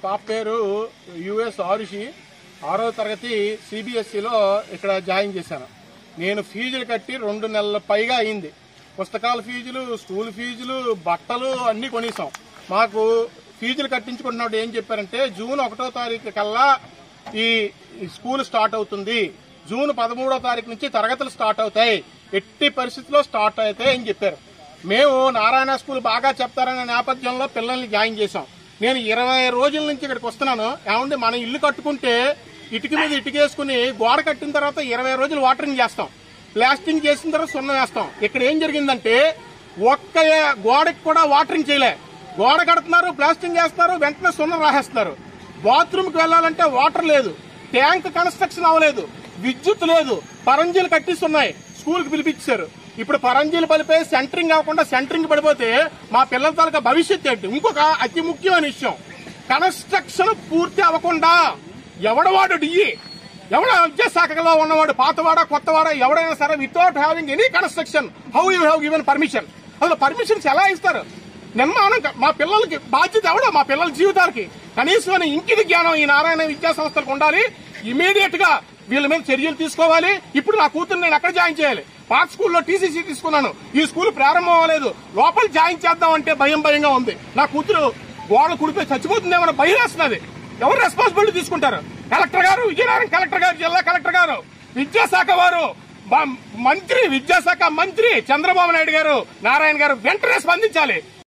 పాప పేరు యుఎస్ ఆరుషి. 6వ తరగతి సిబిఎస్ఈలో ఇక్కడ జాయిన్ చేశాను. నేను ఫీజులు కట్టి 2 నెలల పైగా అయింది. పుస్తకాల ఫీజులు, స్కూల్ ఫీజులు, బట్టలు అన్ని కొనేసాం. మాకు ఫీజులు కట్టించుకుంటున్నప్పుడు ఏం చెప్పారంటే జూన్ 1వ తారీఖు కల్లా ఈ స్కూల్ స్టార్ట్ అవుతుంది, జూన్ 13వ తారీఖు నుంచి తరగతులు స్టార్ట్ అవుతాయి, ఎట్టి పరిస్థితుల్లో స్టార్ట్ అవుతాయి అని చెప్పారు. మేము నారాయణ స్కూల్ బాగా చెప్తారనే నేపథ్యంలో పిల్లల్ని జాయిన్ చేశాం. నేను 20 రోజుల నుంచి ఇక్కడికి వస్తున్నాను. ఏమంటే మనం ఇల్లు కట్టుకుంటే ఇటుక మీద ఇటుకేసుకుని గోడ కట్టిన తర్వాత 20 రోజులు వాటరింగ్ చేస్తాం, ప్లాస్టింగ్ చేసిన తర్వాత సున్నం వేస్తాం. ఇక్కడ ఏం జరిగిందంటే ఒక్క గోడకి కూడా వాటరింగ్ చేయలే. గోడ కడుతున్నారు, ప్లాస్టింగ్ చేస్తున్నారు, వెంటనే సున్నం రాసేస్తున్నారు. బాత్రూమ్కి వెళ్లాలంటే వాటర్ లేదు, ట్యాంక్ కన్స్ట్రక్షన్ అవ్వలేదు, విద్యుత్ లేదు, పరంజీలు కట్టిస్తున్నాయి. స్కూల్ కి పిలిపించారు. ఇప్పుడు పరంజీలు పడిపోయి సెంటరింగ్ అవ్వకుండా సెంటరింగ్ పడిపోతే మా పిల్లల తాలూకా భవిష్యత్తు ఏంటి? ఇంకొక అతి ముఖ్యమైన విషయం, కన్స్ట్రక్షన్ పూర్తి అవ్వకుండా ఎవడవాడు డిఈ, ఎవడ విద్యాశాఖలో ఉన్నవాడు, పాతవాడా కొత్తవాడా ఎవడైనా సరే without having any construction how you have given permission? అసలు పర్మిషన్స్ ఎలా ఇస్తారు? నిర్మాణం మా పిల్లలకి బాధ్యత ఎవడో, మా పిల్లల జీవితాలకి కనీసం ఇంకిది జ్ఞానం ఈ నారాయణ విద్యా సంస్థలకు ఉండాలి. ఇమీడియట్ గా వీళ్ళ మీద చర్యలు తీసుకోవాలి. ఇప్పుడు నా కూతురు నేను ఎక్కడ జాయిన్ చేయాలి? పాత స్కూల్లో టీసీసీ తీసుకున్నాను, ఈ స్కూల్ ప్రారంభం అవ్వలేదు. లోపల జాయిన్ చేద్దామంటే భయంగా ఉంది. నా కూతురు గోడ కుడిపోయి చచ్చిపోతుందేమో భయం వేస్తున్నది. ఎవరు రెస్పాన్సిబిలిటీ తీసుకుంటారు? కలెక్టర్ గారు, విజయనగరం కలెక్టర్ గారు, జిల్లా కలెక్టర్ గారు, విద్యాశాఖ వారు, మంత్రి, విద్యాశాఖ మంత్రి చంద్రబాబు నాయుడు గారు, నారాయణ గారు వెంటనే స్పందించాలి.